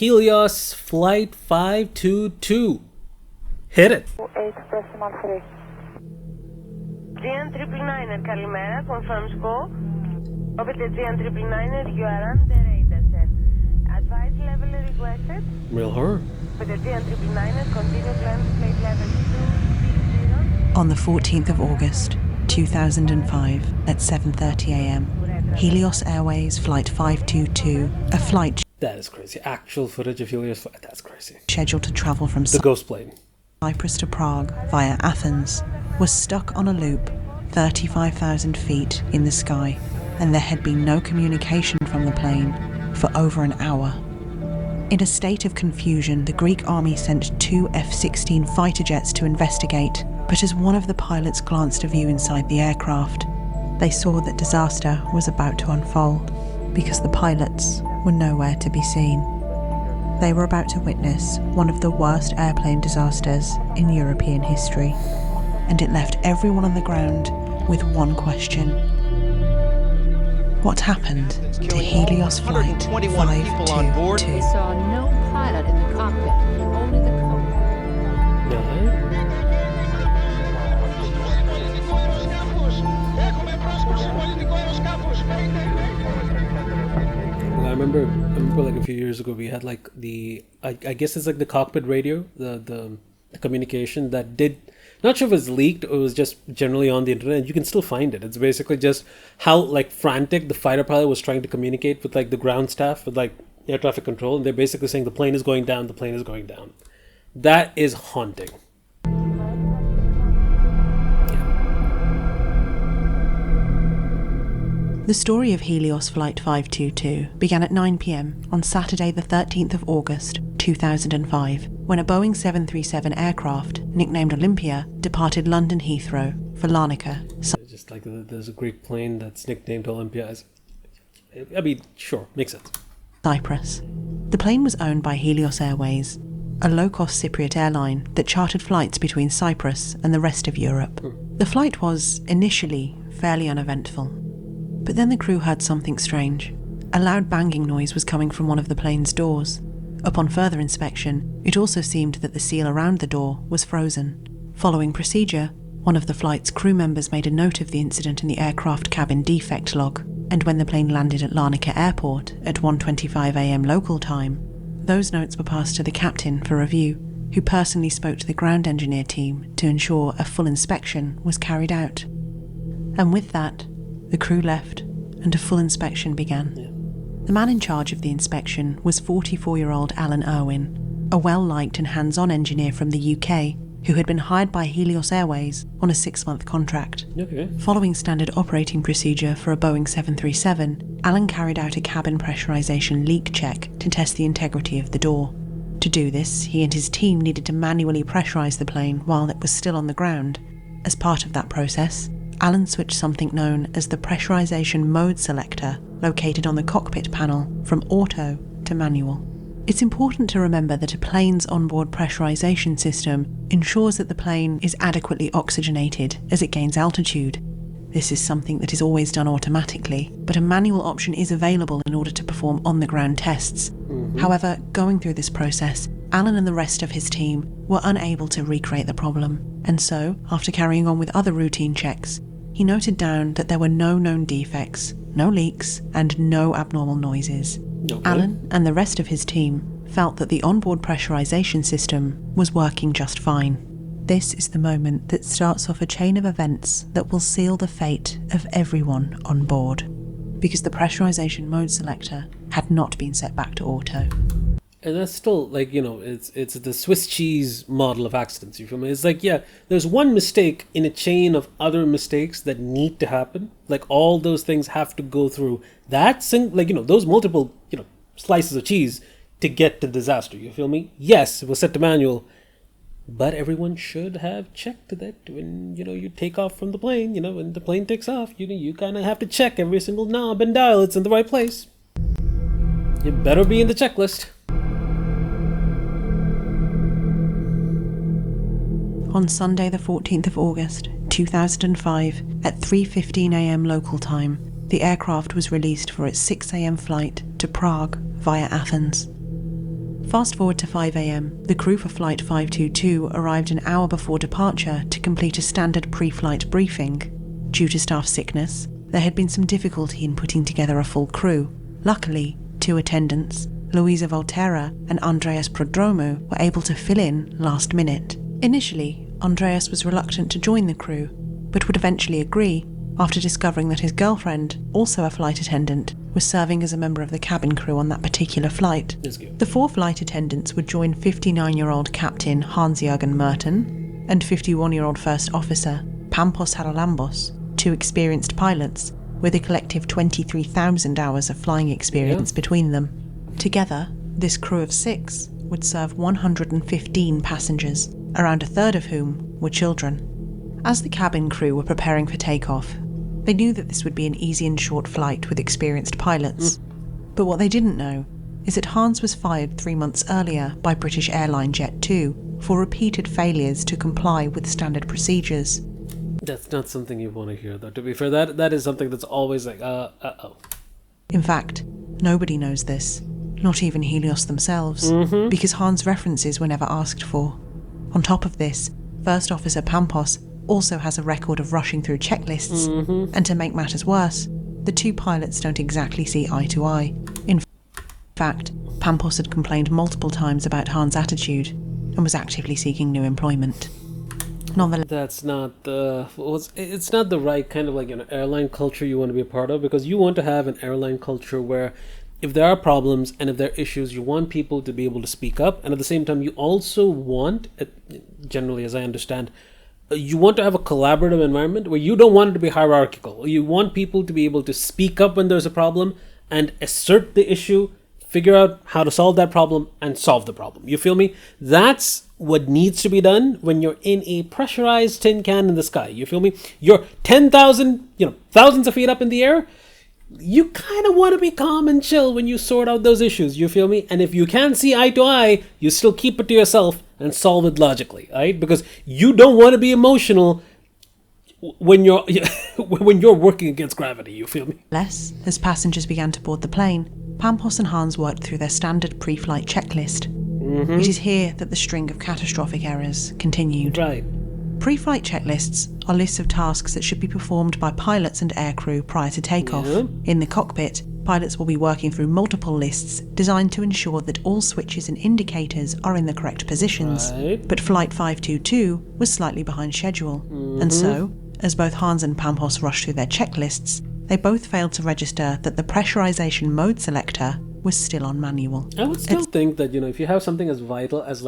Helios Flight 522. Hit it. 8.3. GN999, Kalimera, confirms go. Over the GN999, you are on the radar set. Advice level requested. Real horror. For the GN999, continue climb plate level 260. On the 14th of August, 2005, at 7:30 a.m., Helios Airways Flight 522, a flight That is crazy. Actual footage of Helios Flight. That's crazy. scheduled to travel from The ghostplane. Cyprus to Prague via Athens, was stuck on a loop 35,000 feet in the sky, and there had been no communication from the plane for over an hour. In a state of confusion, the Greek army sent 2 F-16 fighter jets to investigate, but as one of the pilots glanced a view inside the aircraft, they saw that disaster was about to unfold because the pilots were nowhere to be seen. They were about to witness one of the worst airplane disasters in European history, and it left everyone on the ground with one question. What happened to Helios Flight 522? They saw no pilot in the cockpit, only the co-pilot. I remember like a few years ago we had like I guess it's like the cockpit radio, the communication that did, not sure if it was leaked or it was just generally on the internet. You can still find it. It's basically just how like frantic the fighter pilot was trying to communicate with like the ground staff, with like air traffic control, and they're basically saying the plane is going down, the plane is going down. That is haunting. The story of Helios Flight 522 began at 9 p.m. on Saturday the 13th of August 2005, when a Boeing 737 aircraft, nicknamed Olympia, departed London Heathrow for Larnaca. Just like there's a Greek plane that's nicknamed Olympia. I mean, sure, makes sense. Cyprus. The plane was owned by Helios Airways, a low-cost Cypriot airline that chartered flights between Cyprus and the rest of Europe. The flight was, initially, fairly uneventful. But then the crew heard something strange. A loud banging noise was coming from one of the plane's doors. Upon further inspection, it also seemed that the seal around the door was frozen. Following procedure, one of the flight's crew members made a note of the incident in the aircraft cabin defect log, and when the plane landed at Larnaca Airport at 1:25 a.m. local time, those notes were passed to the captain for review, who personally spoke to the ground engineer team to ensure a full inspection was carried out. And with that, the crew left, and a full inspection began. The man in charge of the inspection was 44-year-old Alan Irwin, a well-liked and hands-on engineer from the UK who had been hired by Helios Airways on a 6-month contract. Okay. Following standard operating procedure for a Boeing 737, Alan carried out a cabin pressurization leak check to test the integrity of the door. To do this, he and his team needed to manually pressurize the plane while it was still on the ground. As part of that process, Alan switched something known as the pressurization mode selector, located on the cockpit panel, from auto to manual. It's important to remember that a plane's onboard pressurization system ensures that the plane is adequately oxygenated as it gains altitude. This is something that is always done automatically, but a manual option is available in order to perform on-the-ground tests. However, going through this process, Alan and the rest of his team were unable to recreate the problem, and so, after carrying on with other routine checks, he noted down that there were no known defects, no leaks, and no abnormal noises. Okay. Alan and the rest of his team felt that the onboard pressurization system was working just fine. This is the moment that starts off a chain of events that will seal the fate of everyone on board, because the pressurization mode selector had not been set back to auto. And that's still like, it's the Swiss cheese model of accidents. You feel me? It's like, yeah, there's one mistake in a chain of other mistakes that need to happen. Like all those things have to go through that those multiple, slices of cheese to get to disaster. You feel me? Yes, it was set to manual, but everyone should have checked that when, you take off from the plane, when the plane takes off, you kind of have to check every single knob and dial. It's in the right place. You better be in the checklist. On Sunday the 14th of August 2005 at 3:15 a.m. local time, the aircraft was released for its 6 a.m. flight to Prague via Athens. Fast forward to 5 a.m. The crew for Flight 522 arrived an hour before departure to complete a standard pre-flight briefing. Due to staff sickness, there had been some difficulty in putting together a full crew. Luckily, 2 attendants, Luisa Volterra and Andreas Prodromou, were able to fill in last minute. Initially, Andreas was reluctant to join the crew, but would eventually agree after discovering that his girlfriend, also a flight attendant, was serving as a member of the cabin crew on that particular flight. The 4 flight attendants would join 59-year-old Captain Hans-Jürgen Merten and 51-year-old First Officer Pampos Haralambos, 2 experienced pilots with a collective 23,000 hours of flying experience between them. Together, this crew of 6 would serve 115 passengers, around a third of whom were children. As the cabin crew were preparing for takeoff, they knew that this would be an easy and short flight with experienced pilots. But what they didn't know is that Hans was fired 3 months earlier by British airline Jet 2 for repeated failures to comply with standard procedures. That's not something you want to hear, though. To be fair, that is something that's always like, uh-oh. In fact, nobody knows this, not even Helios themselves, because Hans' references were never asked for. On top of this, First Officer Pampos also has a record of rushing through checklists, and to make matters worse, the 2 pilots don't exactly see eye to eye. In fact, Pampos had complained multiple times about Hans' attitude and was actively seeking new employment. Nonetheless, That's not the... It's not the right kind of airline culture you want to be a part of, because you want to have an airline culture where if there are problems and if there are issues, you want people to be able to speak up, and at the same time you also want, generally as I understand, you want to have a collaborative environment where you don't want it to be hierarchical. You want people to be able to speak up when there's a problem and assert the issue, figure out how to solve that problem, and solve the problem. You feel me? That's what needs to be done when you're in a pressurized tin can in the sky. You feel me? You're 10,000, thousands of feet up in the air. You kind of want to be calm and chill when you sort out those issues. You feel me? And if you can't see eye to eye, you still keep it to yourself and solve it logically, right? Because you don't want to be emotional when you're when you're working against gravity. You feel me? as passengers began to board the plane, Pampos and Hans worked through their standard pre-flight checklist. It is here that the string of catastrophic errors continued. Right. Pre-flight checklists are lists of tasks that should be performed by pilots and aircrew prior to takeoff. In the cockpit, pilots will be working through multiple lists designed to ensure that all switches and indicators are in the correct positions. Right. But Flight 522 was slightly behind schedule, and so, as both Hans and Pampos rushed through their checklists, they both failed to register that the pressurization mode selector was still on manual. I would still think that, if you have something as vital as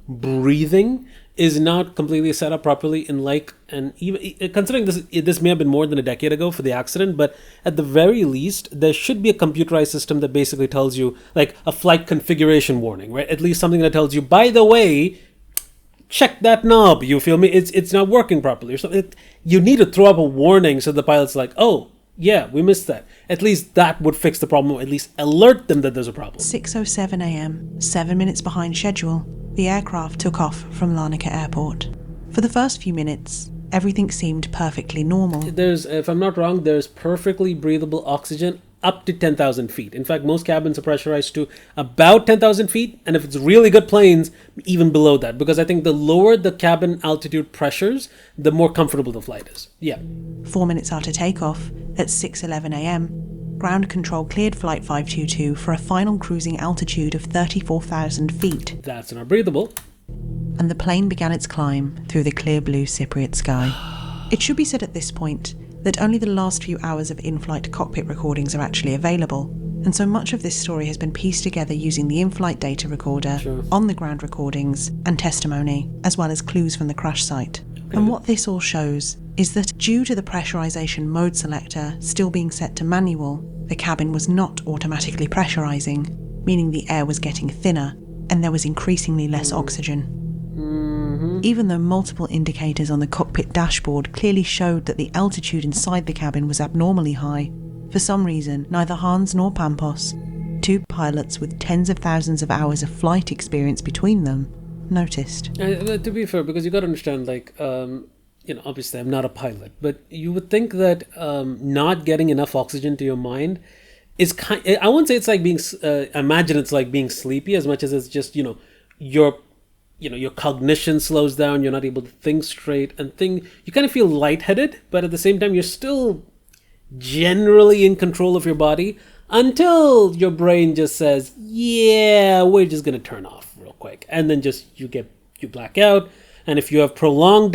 breathing is not completely set up properly and even considering this may have been more than a decade ago for the accident, but at the very least, there should be a computerized system that basically tells you, like a flight configuration warning, right? At least something that tells you, by the way, check that knob, you feel me? It's not working properly. Or something. You need to throw up a warning so the pilot's like, oh, yeah, we missed that. At least that would fix the problem, or at least alert them that there's a problem. 6:07 a.m., 7 minutes behind schedule, the aircraft took off from Larnaca Airport. For the first few minutes, everything seemed perfectly normal. There's, if I'm not wrong, there's perfectly breathable oxygen up to 10,000 feet. In fact, most cabins are pressurized to about 10,000 feet, and if it's really good planes, even below that, because I think the lower the cabin altitude pressures, the more comfortable the flight is. Yeah. 4 minutes after takeoff, at 6:11 a.m., ground control cleared Flight 522 for a final cruising altitude of 34,000 feet. That's not breathable. And the plane began its climb through the clear blue Cypriot sky. It should be said at this point that only the last few hours of in-flight cockpit recordings are actually available, and so much of this story has been pieced together using the in-flight data recorder, on-the-ground recordings, and testimony, as well as clues from the crash site. And what this all shows is that due to the pressurization mode selector still being set to manual, the cabin was not automatically pressurizing, meaning the air was getting thinner, and there was increasingly less oxygen. Even though multiple indicators on the cockpit dashboard clearly showed that the altitude inside the cabin was abnormally high, for some reason neither Hans nor Pampos, 2 pilots with tens of thousands of hours of flight experience between them, noticed. To be fair, because you got to understand, obviously I'm not a pilot, but you would think that not getting enough oxygen to your mind is kind. I wouldn't say it's like being. Imagine it's like being sleepy as much as it's just your your cognition slows down. You're not able to think straight and think. You kind of feel lightheaded, but at the same time, you're still generally in control of your body until your brain just says, "Yeah, we're just gonna turn off real quick," and then just you black out. And if you have prolonged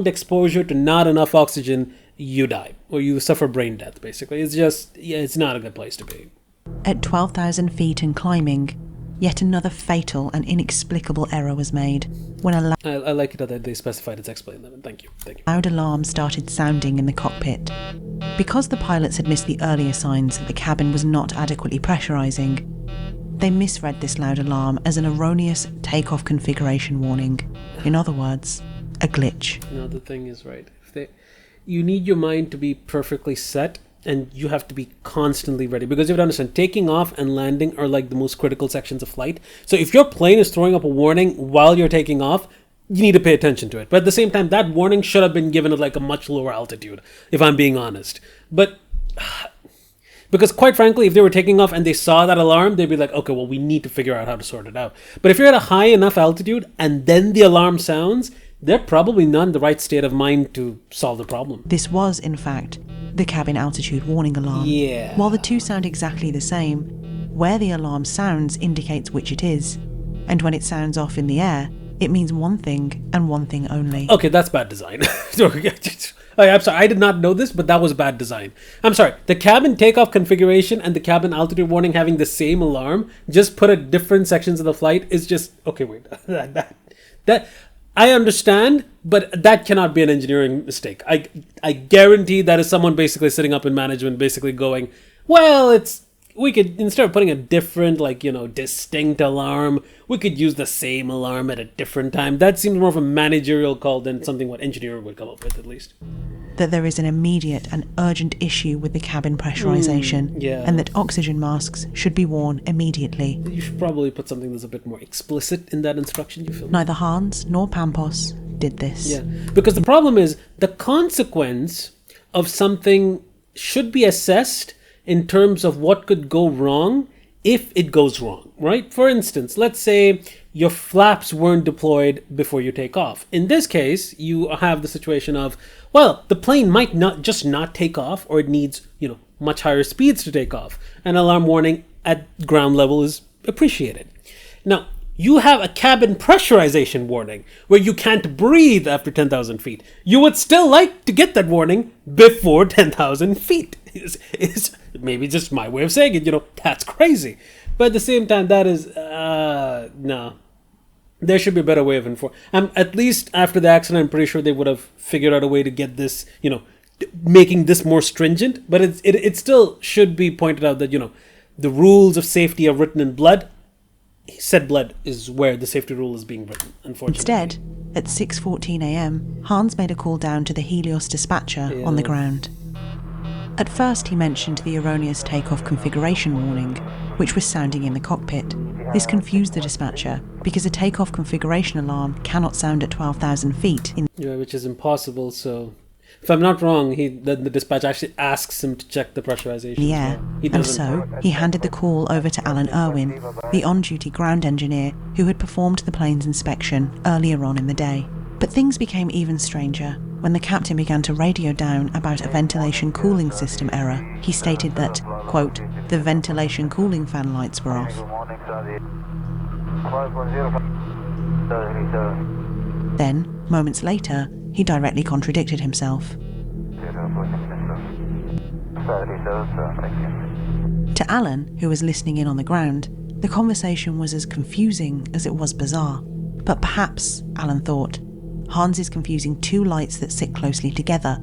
exposure to not enough oxygen, you die or you suffer brain death. Basically, it's not a good place to be. At 12,000 feet and climbing, yet another fatal and inexplicable error was made when a I like it that they specified it's explained that. Thank you. loud alarm started sounding in the cockpit. Because the pilots had missed the earlier signs that the cabin was not adequately pressurizing, they misread this loud alarm as an erroneous takeoff configuration warning. In other words, a glitch. The thing is, right, you need your mind to be perfectly set, and you have to be constantly ready, because you have to understand, taking off and landing are like the most critical sections of flight. So if your plane is throwing up a warning while you're taking off, you need to pay attention to it. But at the same time, that warning should have been given at like a much lower altitude, if I'm being honest. But because quite frankly, if they were taking off and they saw that alarm, they'd be like, okay, well, we need to figure out how to sort it out. But if you're at a high enough altitude and then the alarm sounds, they're probably not in the right state of mind to solve the problem. This was, in fact, the cabin altitude warning alarm. Yeah. While the two sound exactly the same, where the alarm sounds indicates which it is. And when it sounds off in the air, it means one thing and one thing only. Okay, that's bad design. I'm sorry, I did not know this, but that was bad design. I'm sorry, the cabin takeoff configuration and the cabin altitude warning having the same alarm, just put at different sections of the flight, is just, okay, wait, that I understand, but that cannot be an engineering mistake. I guarantee that is someone basically sitting up in management basically going, well, we could, instead of putting a different, distinct alarm, we could use the same alarm at a different time. That seems more of a managerial call than something what engineer would come up with, at least. That there is an immediate and urgent issue with the cabin pressurization, and that oxygen masks should be worn immediately. You should probably put something that's a bit more explicit in that instruction, you feel? Neither Hans nor Pampos did this. Yeah, because the problem is the consequence of something should be assessed in terms of what could go wrong if it goes wrong, right? For instance, let's say your flaps weren't deployed before you take off. In this case, you have the situation of, well, the plane might not take off, or it needs, much higher speeds to take off. An alarm warning at ground level is appreciated. Now, you have a cabin pressurization warning where you can't breathe after 10,000 feet. You would still like to get that warning before 10,000 feet. Is maybe just my way of saying it, that's crazy. But at the same time, that is, no. There should be a better way of informing. At least after the accident, I'm pretty sure they would have figured out a way to get this, making this more stringent. But it still should be pointed out that, the rules of safety are written in blood. Said blood is where the safety rule is being written, unfortunately. Instead, at 6:14 a.m, Hans made a call down to the Helios dispatcher on the ground. At first, he mentioned the erroneous takeoff configuration warning, which was sounding in the cockpit. This confused the dispatcher, because a takeoff configuration alarm cannot sound at 12,000 feet. Which is impossible, so... If I'm not wrong, the dispatcher actually asks him to check the pressurization. Yeah, and so he handed the call over to Alan Irwin, the on-duty ground engineer who had performed the plane's inspection earlier on in the day. But things became even stranger when the captain began to radio down about a ventilation cooling system error. He stated that, quote, the ventilation cooling fan lights were off. Then, moments later, he directly contradicted himself. To Alan, who was listening in on the ground, the conversation was as confusing as it was bizarre. But perhaps, Alan thought, Hans is confusing two lights that sit closely together,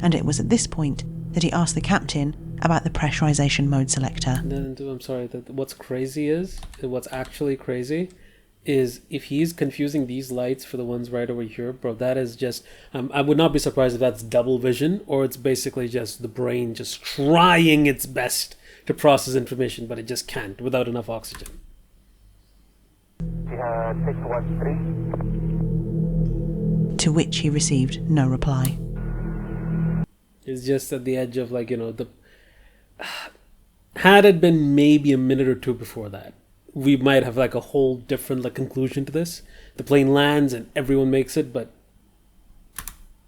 and it was at this point that he asked the captain about the pressurization mode selector. I'm sorry, what's actually crazy is if he's confusing these lights for the ones right over here, bro, that is just, I would not be surprised if that's double vision, or it's basically just the brain just trying its best to process information, but it just can't without enough oxygen. 613. To which he received no reply. It's just at the edge of Had it been maybe a minute or two before that, we might have like a whole different like conclusion to this. The plane lands and everyone makes it, but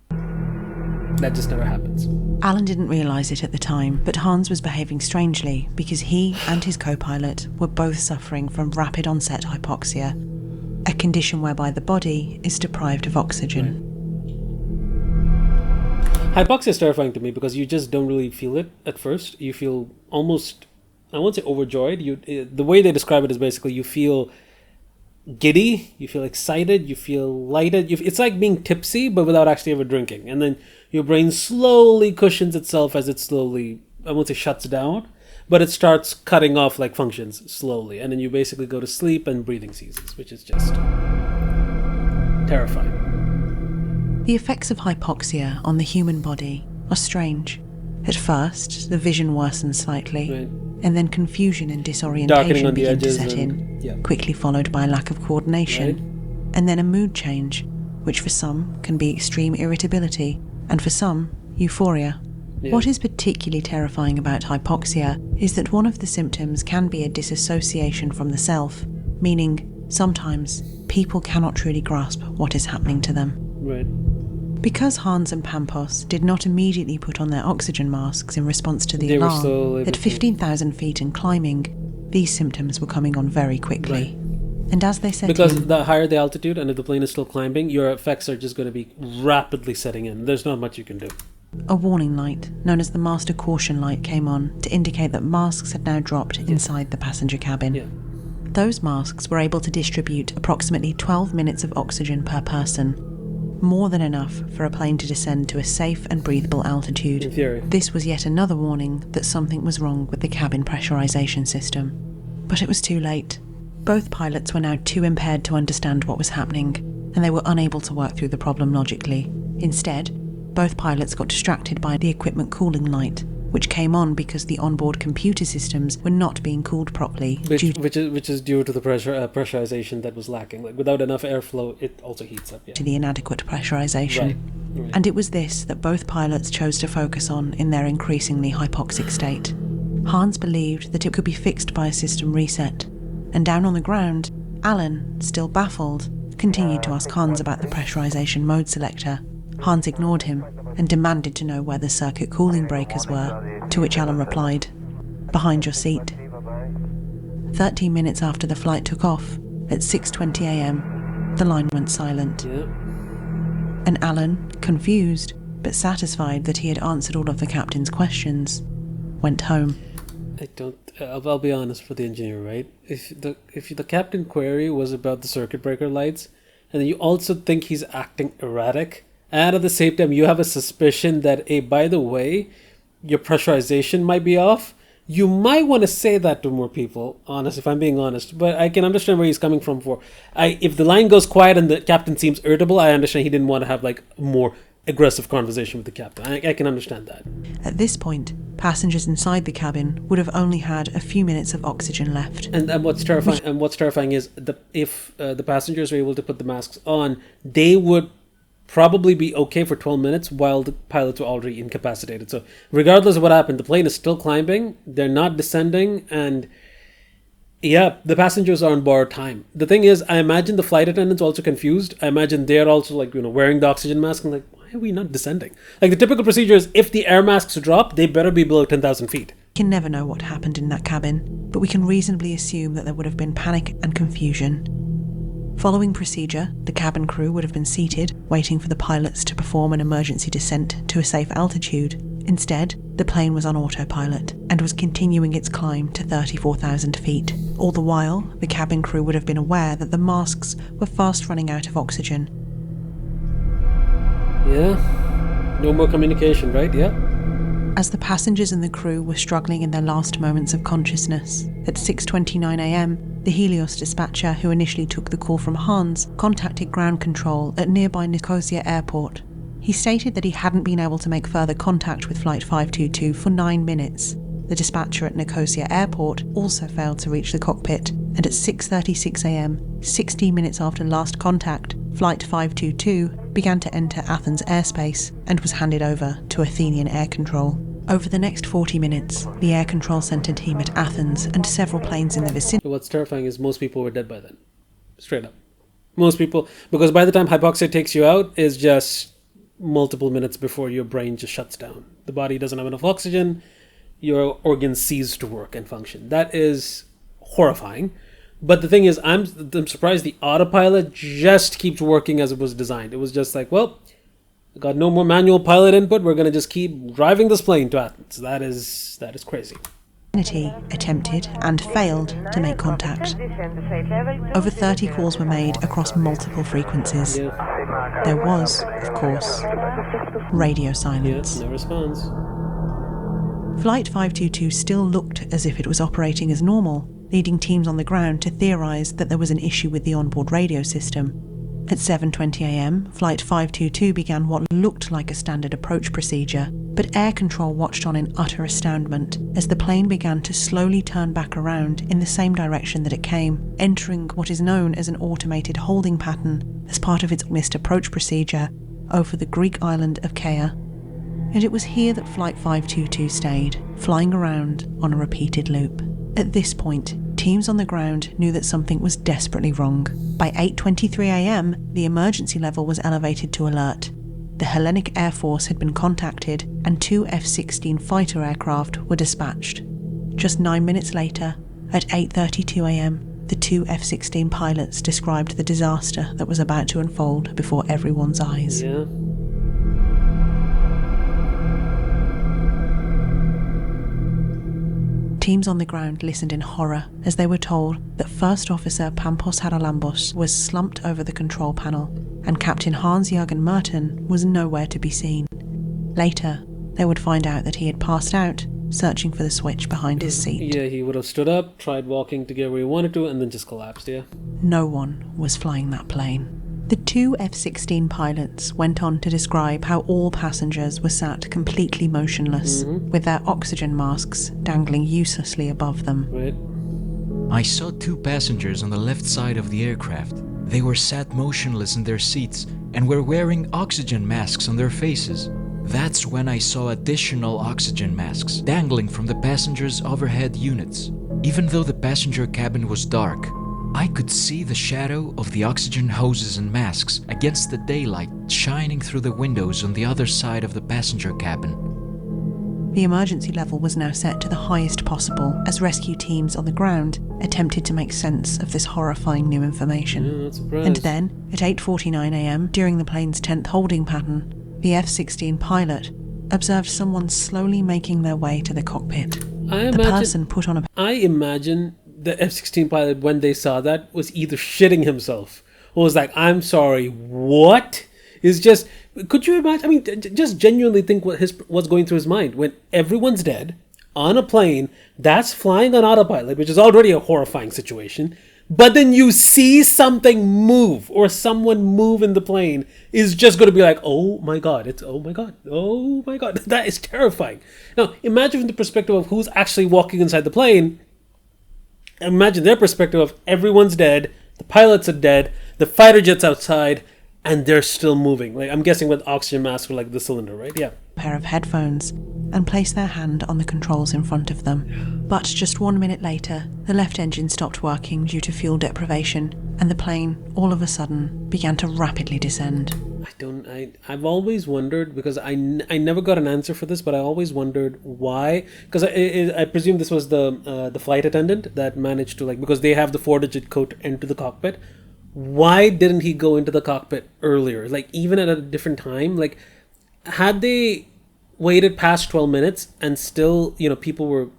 that just never happens. Alan didn't realise it at the time, but Hans was behaving strangely because he and his co-pilot were both suffering from rapid onset hypoxia, a condition whereby the body is deprived of oxygen. Right. Hypoxia is terrifying to me because you just don't really feel it at first. You feel almost, I won't say overjoyed. The way they describe it is basically you feel giddy, you feel excited, you feel lighted. It's like being tipsy, but without actually ever drinking. And then your brain slowly cushions itself as it slowly, I won't say shuts down, but it starts cutting off like functions slowly. And then you basically go to sleep and breathing ceases, which is just terrifying. The effects of hypoxia on the human body are strange. At first, the vision worsens slightly, Right. and then confusion and Darkening disorientation on the begin to edges set and- in, yeah. quickly followed by a lack of coordination, and then a mood change, which for some can be extreme irritability, and for some, euphoria. Yeah. What is particularly terrifying about hypoxia is that one of the symptoms can be a disassociation from the self, meaning sometimes people cannot truly grasp what is happening to them. Right. Because Hans and Pampos did not immediately put on their oxygen masks in response to the They were alarm, still able at to- 15,000 feet and climbing, these symptoms were coming on very quickly. And as they set Because in, the higher the altitude and if the plane is still climbing, your effects are just going to be rapidly setting in. There's not much you can do. a warning light, known as the master caution light, came on to indicate that masks had now dropped inside the passenger cabin. Yeah. Those masks were able to distribute approximately 12 minutes of oxygen per person, more than enough for a plane to descend to a safe and breathable altitude. In theory. This was yet another warning that something was wrong with the cabin pressurization system. But it was too late. Both pilots were now too impaired to understand what was happening, and they were unable to work through the problem logically. Instead, both pilots got distracted by the equipment cooling light, which came on because the onboard computer systems were not being cooled properly Which is due to the pressurization that was lacking. Like without enough airflow, it also heats up. Yeah. to the inadequate pressurization. Right. And it was this that both pilots chose to focus on in their increasingly hypoxic state. Hans believed that it could be fixed by a system reset, and down on the ground, Alan, still baffled, continued to ask Hans about the pressurization mode selector. Hans ignored him and demanded to know where the circuit cooling breakers were, to which Alan replied, "Behind your seat." 13 minutes after the flight took off, at 6:20 a.m, the line went silent. Yeah. And Alan, confused but satisfied that he had answered all of the captain's questions, went home. I don't. I'll be honest for the engineer, right? If the captain query was about the circuit breaker lights, and then you also think he's acting erratic, and at the same time you have a suspicion that, hey, by the way, your pressurization might be off, you might want to say that to more people. Honest, if I'm being honest, but I can understand where he's coming from. If the line goes quiet and the captain seems irritable, I understand he didn't want to have like more aggressive conversation with the captain. I can understand that. At this point, passengers inside the cabin would have only had a few minutes of oxygen left. And what's terrifying is if the passengers are able to put the masks on, they would probably be okay for 12 minutes while the pilots were already incapacitated. So regardless of what happened, the plane is still climbing, they're not descending, and yeah, the passengers are on borrowed time. The thing is, I imagine the flight attendants also confused. I imagine they're also like, wearing the oxygen mask and like, why are we not descending? Like the typical procedure is if the air masks drop, they better be below 10,000 feet. We can never know what happened in that cabin, but we can reasonably assume that there would have been panic and confusion. Following procedure, the cabin crew would have been seated, waiting for the pilots to perform an emergency descent to a safe altitude. Instead, the plane was on autopilot and was continuing its climb to 34,000 feet. All the while, the cabin crew would have been aware that the masks were fast running out of oxygen. Yeah, no more communication, right? Yeah. As the passengers and the crew were struggling in their last moments of consciousness, at 6:29 a.m, the Helios dispatcher who initially took the call from Hans contacted ground control at nearby Nicosia Airport. He stated that he hadn't been able to make further contact with Flight 522 for 9 minutes. The dispatcher at Nicosia Airport also failed to reach the cockpit, and at 6:36 a.m, 60 minutes after last contact, Flight 522 began to enter Athens airspace and was handed over to Athenian Air Control. Over the next 40 minutes, the Air Control Centre team at Athens and several planes in the vicinity. What's terrifying is most people were dead by then. Straight up. Most people, because by the time hypoxia takes you out, is just multiple minutes before your brain just shuts down. The body doesn't have enough oxygen, your organs cease to work and function. That is horrifying. But the thing is, I'm surprised the autopilot just keeps working as it was designed. It was just like, well, we got no more manual pilot input. We're going to just keep driving this plane to Athens. That is crazy. Attempted and failed to make contact. Over 30 calls were made across multiple frequencies. Yeah. There was, of course, radio silence. No response. Flight 522 still looked as if it was operating as normal, leading teams on the ground to theorise that there was an issue with the onboard radio system. At 7:20 a.m, Flight 522 began what looked like a standard approach procedure, but air control watched on in utter astoundment as the plane began to slowly turn back around in the same direction that it came, entering what is known as an automated holding pattern as part of its missed approach procedure over the Greek island of Kea. And it was here that Flight 522 stayed, flying around on a repeated loop. At this point, teams on the ground knew that something was desperately wrong. By 8:23 a.m, the emergency level was elevated to alert. The Hellenic Air Force had been contacted and 2 F-16 fighter aircraft were dispatched. Just 9 minutes later, at 8:32 a.m, the 2 F-16 pilots described the disaster that was about to unfold before everyone's eyes. Yeah. Teams on the ground listened in horror as they were told that First Officer Pampos Haralambos was slumped over the control panel and Captain Hans-Jürgen Merton was nowhere to be seen. Later, they would find out that he had passed out, searching for the switch behind his seat. Yeah, he would have stood up, tried walking to get where he wanted to, and then just collapsed, yeah. No one was flying that plane. The 2 F-16 pilots went on to describe how all passengers were sat completely motionless, with their oxygen masks dangling uselessly above them. Right. I saw 2 passengers on the left side of the aircraft. They were sat motionless in their seats and were wearing oxygen masks on their faces. That's when I saw additional oxygen masks dangling from the passengers' overhead units. Even though the passenger cabin was dark, I could see the shadow of the oxygen hoses and masks against the daylight shining through the windows on the other side of the passenger cabin. The emergency level was now set to the highest possible as rescue teams on the ground attempted to make sense of this horrifying new information. Yeah, not surprised. And then, at 8:49 a.m, during the plane's 10th holding pattern, the F-16 pilot observed someone slowly making their way to the cockpit. I imagine the F-16 pilot, when they saw that, was either shitting himself or was like, I'm sorry, what? Is just, could you imagine? I mean, just genuinely think what's going through his mind when everyone's dead on a plane that's flying on autopilot, which is already a horrifying situation. But then you see something move or someone move in the plane is just going to be like, oh my God, oh my God. That is terrifying. Now, imagine from the perspective of who's actually walking inside the plane. Imagine their perspective of everyone's dead, the pilots are dead, the fighter jet's outside, and they're still moving. Like, I'm guessing with oxygen masks or like the cylinder, right? Yeah. Pair of headphones and placed their hand on the controls in front of them. But just 1 minute later, the left engine stopped working due to fuel deprivation, and the plane, all of a sudden, began to rapidly descend. I've always wondered, because I never got an answer for this, but I always wondered why, because I presume this was the flight attendant that managed to, like, because they have the 4-digit code into the cockpit. Why didn't he go into the cockpit earlier? Like, even at a different time? Like, had they waited past 12 minutes and still, people were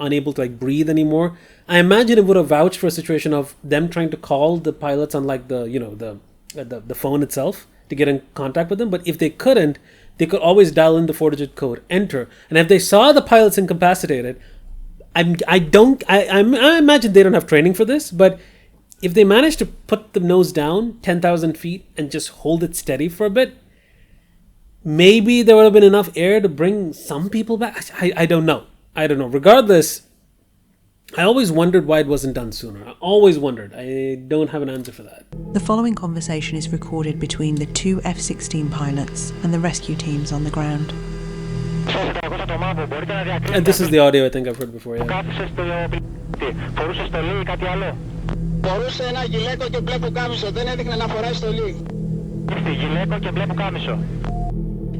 unable to, like, breathe anymore, I imagine it would have vouched for a situation of them trying to call the pilots on, like, the phone itself to get in contact with them. But if they couldn't, they could always dial in the 4-digit code, enter. And if they saw the pilots incapacitated, I imagine they don't have training for this, but if they managed to put the nose down 10,000 feet and just hold it steady for a bit, maybe there would have been enough air to bring some people back. I don't know. Regardless, I always wondered why it wasn't done sooner. I always wondered. I don't have an answer for that. The following conversation is recorded between the 2 F-16 pilots and the rescue teams on the ground. And this is the audio I think I've heard before, yeah. Φορούσε ένα γυλαίκο και μπλε πουκάμισο, δεν έδειχνε να φοράει στολή. Γυλαίκο και μπλε πουκάμισο.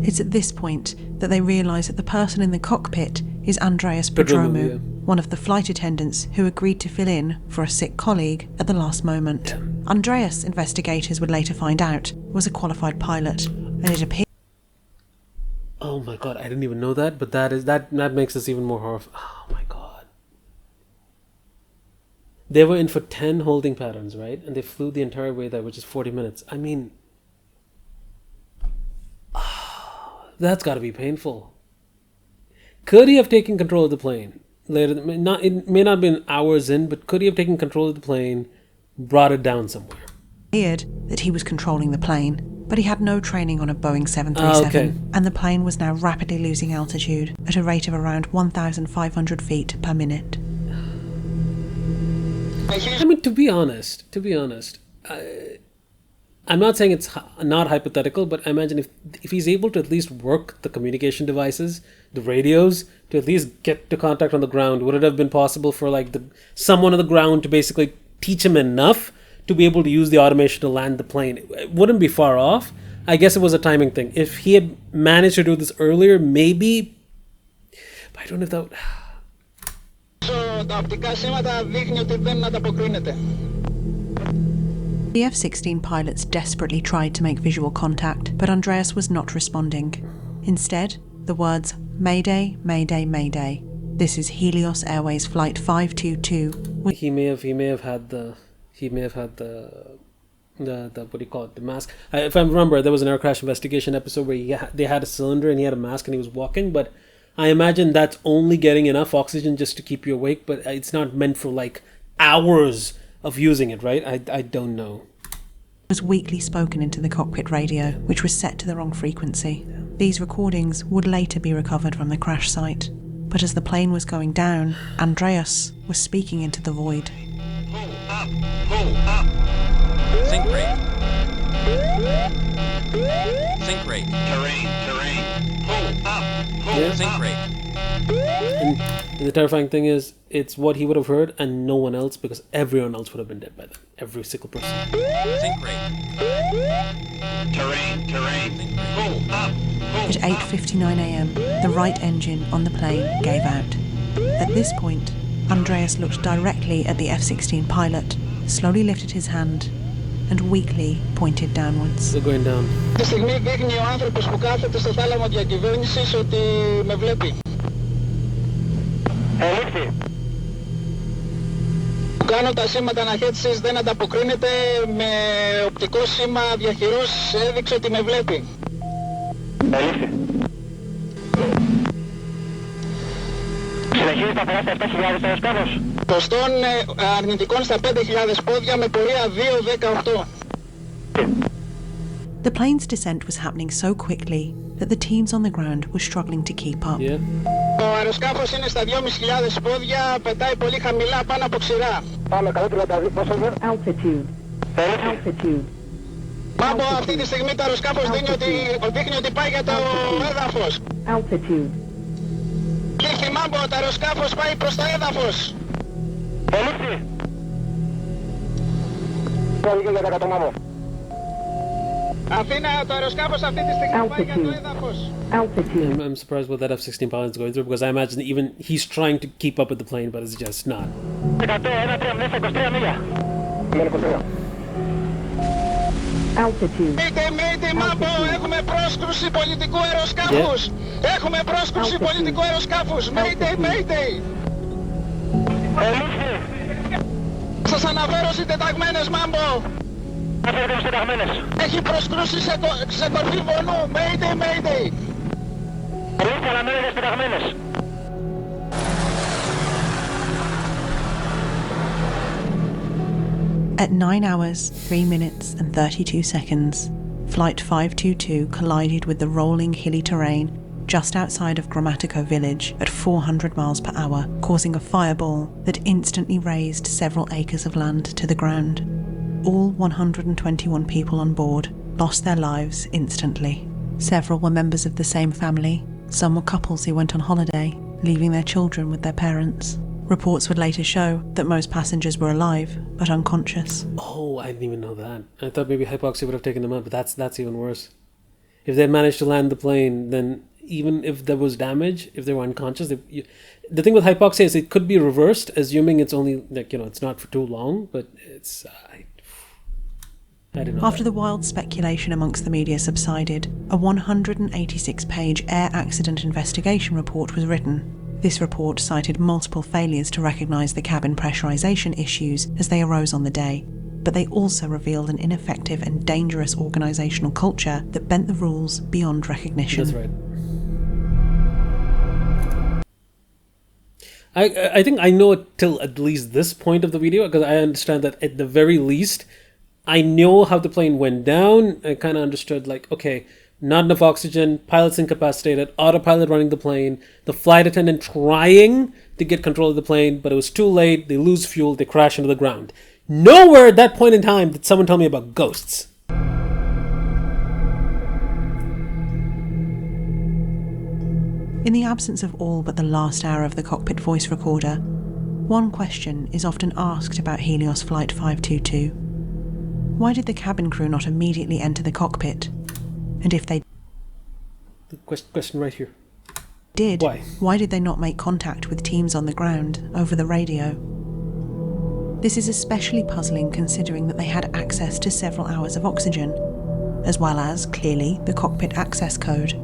It's at this point that they realise that the person in the cockpit is Andreas Prodromou, one of the flight attendants who agreed to fill in for a sick colleague at the last moment. Yeah. Andreas, investigators would later find out, was a qualified pilot, and it appears... Oh my god, I didn't even know that, but that makes this even more horrifying. Oh my god. They were in for 10 holding patterns, right? And they flew the entire way there, which is 40 minutes. I mean... That's got to be painful. Could he have taken control of the plane later? It may not have been hours in, but could he have taken control of the plane, brought it down somewhere? Appeared that he was controlling the plane, but he had no training on a Boeing 737, and the plane was now rapidly losing altitude at a rate of around 1,500 feet per minute. I mean, to be honest, I'm not saying it's not hypothetical, but I imagine if he's able to at least work the communication devices, the radios, to at least get to contact on the ground, would it have been possible for like someone on the ground to basically teach him enough to be able to use the automation to land the plane? It wouldn't be far off. I guess it was a timing thing. If he had managed to do this earlier, maybe. But I don't know if that would... Τα οπτικά σήματα δείχνει ότι δεν ανταποκρίνεται. The F-16 pilots desperately tried to make visual contact, but Andreas was not responding. Instead, the words "Mayday, Mayday, Mayday. This is Helios Airways Flight 522." He may have had the what do you call it? The mask. If I remember, there was an air crash investigation episode where they had a cylinder and he had a mask and he was walking, but I imagine that's only getting enough oxygen just to keep you awake, but it's not meant for like hours of using it, right? I don't know. Was weakly spoken into the cockpit radio, which was set to the wrong frequency. These recordings would later be recovered from the crash site. But as the plane was going down, Andreas was speaking into the void. Pull up. Think rate. Think rate. Terrain. Pull up. Think rate. And the terrifying thing is, it's what he would have heard and no one else, because everyone else would have been dead by then. Every single person. Think rate. Terrain. Pull up. At 8:59 a.m, the right engine on the plane gave out. At this point, Andreas looked directly at the F-16 pilot, slowly lifted his hand, and weakly pointed downwards. They're going down. Τη στιγμή δείχνει ο άνθρωπος που κάθεται στο θάλαμο διακυβέρνησης ότι με βλέπει. Ελήφθη. Που κάνω τα σήματα αναχέτησης δεν ανταποκρίνεται, με οπτικό σήμα διαχειρός έδειξε ότι με βλέπει. Ελήφθη. Συνεχίζει τα περάσει 7.000 το αεροσκάφος. Ποστών αρνητικών στα 5.000 πόδια με πορεία 2.18. The plane's descent was happening so quickly that the teams on the ground were struggling to keep up. Yeah. Το αεροσκάφος είναι στα 2.500 πόδια, πετάει πολύ χαμηλά πάνω από ξηρά. Πάμε 132, πόσο είναι? Altitude. Πάμπο, αυτή τη στιγμή το αεροσκάφος δείχνει ότι πάει για το έδαφος. Altitude. Κύριε Μάμπο, το αεροσκάφος πάει προς το έδαφος. Ελήφθη. Θέλει για τα κατομάμω. Αθήνα, το αεροσκάφος αυτή τη στιγμή πάει για το έδαφος. Altitude. I'm surprised what that F-16 pilot is going through, because I imagine even he's trying to keep up with the plane, but it's just not. 103 μίλια. Altitude. Mayday, Μάμπο, έχουμε πρόσκρουση πολιτικού αεροσκάφους. Έχουμε πρόσκρουση πολιτικού αεροσκάφους. Mayday. Ελήφθη. Σας αναφέρω συντεταγμένες, Μάμπο. Έχει προσκρούσει σε κορφή βονού. Mayday. Ελήφθη, αναμένετε συντεταγμένες. At 9 hours, 3 minutes and 32 seconds, Flight 522 collided with the rolling hilly terrain just outside of Grammatico village at 400 miles per hour, causing a fireball that instantly razed several acres of land to the ground. All 121 people on board lost their lives instantly. Several were members of the same family, Some were couples who went on holiday, leaving their children with their parents. Reports would later show that most passengers were alive, but unconscious. Oh, I didn't even know that. I thought maybe hypoxia would have taken them out, but that's even worse. If they managed to land the plane, then even if there was damage, if they were unconscious, the thing with hypoxia is it could be reversed, assuming it's only, it's not for too long, but it's... I didn't know After that. the wild speculation amongst the media subsided, a 186-page air accident investigation report was written. This report cited multiple failures to recognise the cabin pressurisation issues as they arose on the day, but they also revealed an ineffective and dangerous organisational culture that bent the rules beyond recognition. That's right. I think I know it till at least this point of the video, because I understand that at the very least, I know how the plane went down. I kind of understood, okay, not enough oxygen, pilots incapacitated, autopilot running the plane, the flight attendant trying to get control of the plane, but it was too late, they lose fuel, they crash into the ground. Nowhere at that point in time did someone tell me about ghosts. In the absence of all but the last hour of the cockpit voice recorder, one question is often asked about Helios Flight 522. Why did the cabin crew not immediately enter the cockpit? And if they The question right here. did, Why did they not make contact with teams on the ground over the radio? This is especially puzzling considering that they had access to several hours of oxygen, as well as, clearly, the cockpit access code.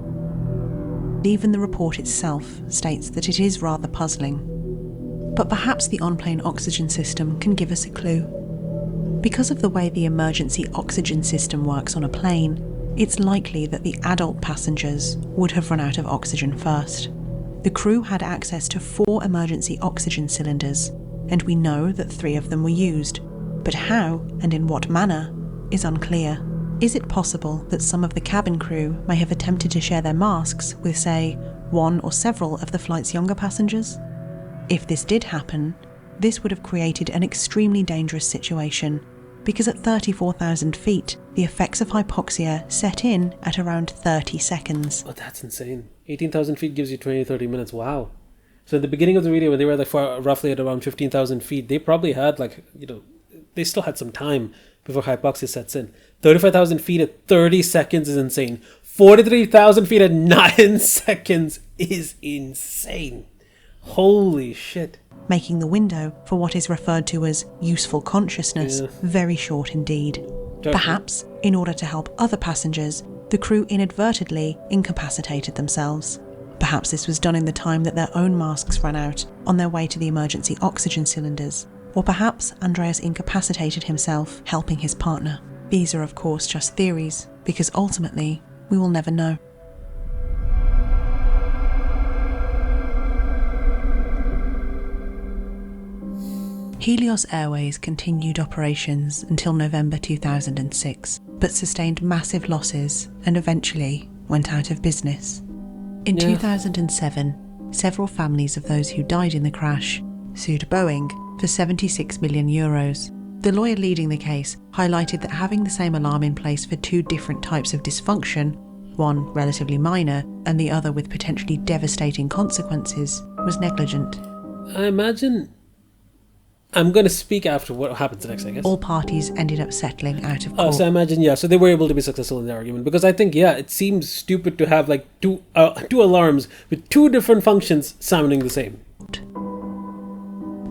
Even the report itself states that it is rather puzzling. But perhaps the on-plane oxygen system can give us a clue. Because of the way the emergency oxygen system works on a plane, it's likely that the adult passengers would have run out of oxygen first. The crew had access to 4 emergency oxygen cylinders, and we know that 3 of them were used. But how and in what manner is unclear. Is it possible that some of the cabin crew may have attempted to share their masks with, say, one or several of the flight's younger passengers? If this did happen, this would have created an extremely dangerous situation, because at 34,000 feet, the effects of hypoxia set in at around 30 seconds. Oh, that's insane. 18,000 feet gives you 20-30 minutes. Wow. So at the beginning of the video, when they were roughly at around 15,000 feet, they probably had they still had some time before hypoxia sets in. 35,000 feet at 30 seconds is insane. 43,000 feet at 9 seconds is insane. Holy shit. Making the window for what is referred to as useful consciousness very short indeed. Perhaps, in order to help other passengers, the crew inadvertently incapacitated themselves. Perhaps this was done in the time that their own masks ran out on their way to the emergency oxygen cylinders. Or perhaps Andreas incapacitated himself, helping his partner. These are of course just theories, because ultimately, we will never know. Helios Airways continued operations until November 2006, but sustained massive losses and eventually went out of business. In 2007, several families of those who died in the crash sued Boeing for €76 million. The lawyer leading the case highlighted that having the same alarm in place for 2 different types of dysfunction, one relatively minor and the other with potentially devastating consequences, was negligent. I imagine... I'm going to speak after what happens next, I guess. All parties ended up settling out of court. So I imagine, so they were able to be successful in their argument. Because I think, it seems stupid to have two alarms with 2 different functions sounding the same.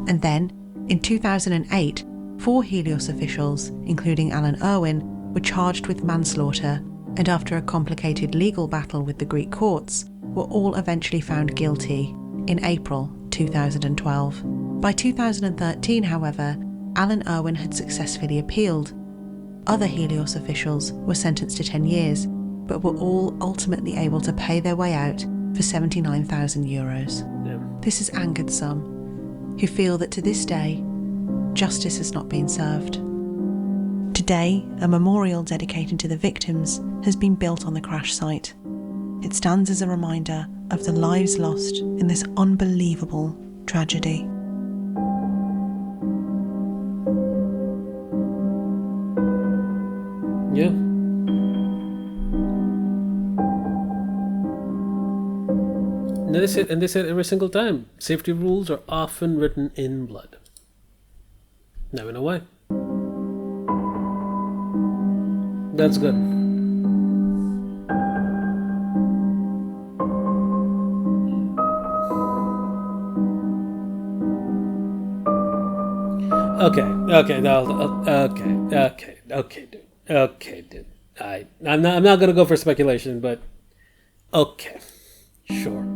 And then, in 2008, 4 Helios officials, including Alan Irwin, were charged with manslaughter, and after a complicated legal battle with the Greek courts, were all eventually found guilty in April 2012. By 2013, however, Alan Irwin had successfully appealed. Other Helios officials were sentenced to 10 years, but were all ultimately able to pay their way out for €79,000. Yeah. This has angered some, who feel that to this day, justice has not been served. Today, a memorial dedicated to the victims has been built on the crash site. It stands as a reminder of the lives lost in this unbelievable tragedy. Yeah. And they said every single time, safety rules are often written in blood. Never know why. That's good. Okay, dude. I'm not gonna go for speculation, but okay, sure.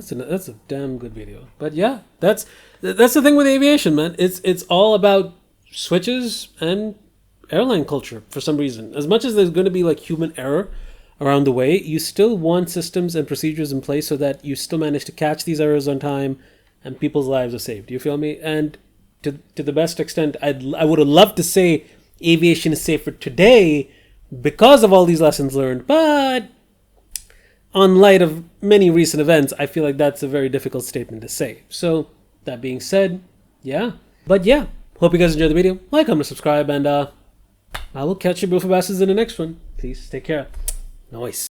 That's a damn good video. But yeah, that's the thing with aviation, man. It's all about switches and airline culture for some reason. As much as there's going to be like human error around the way, you still want systems and procedures in place so that you still manage to catch these errors on time and people's lives are saved. Do you feel me? And to the best extent, I would have loved to say aviation is safer today because of all these lessons learned, but on light of many recent events, I feel like that's a very difficult statement to say. So that being said, yeah. But yeah, hope you guys enjoyed the video. Like, comment, subscribe, and I will catch you beautiful bastards in the next one. Peace. Take care. Nice.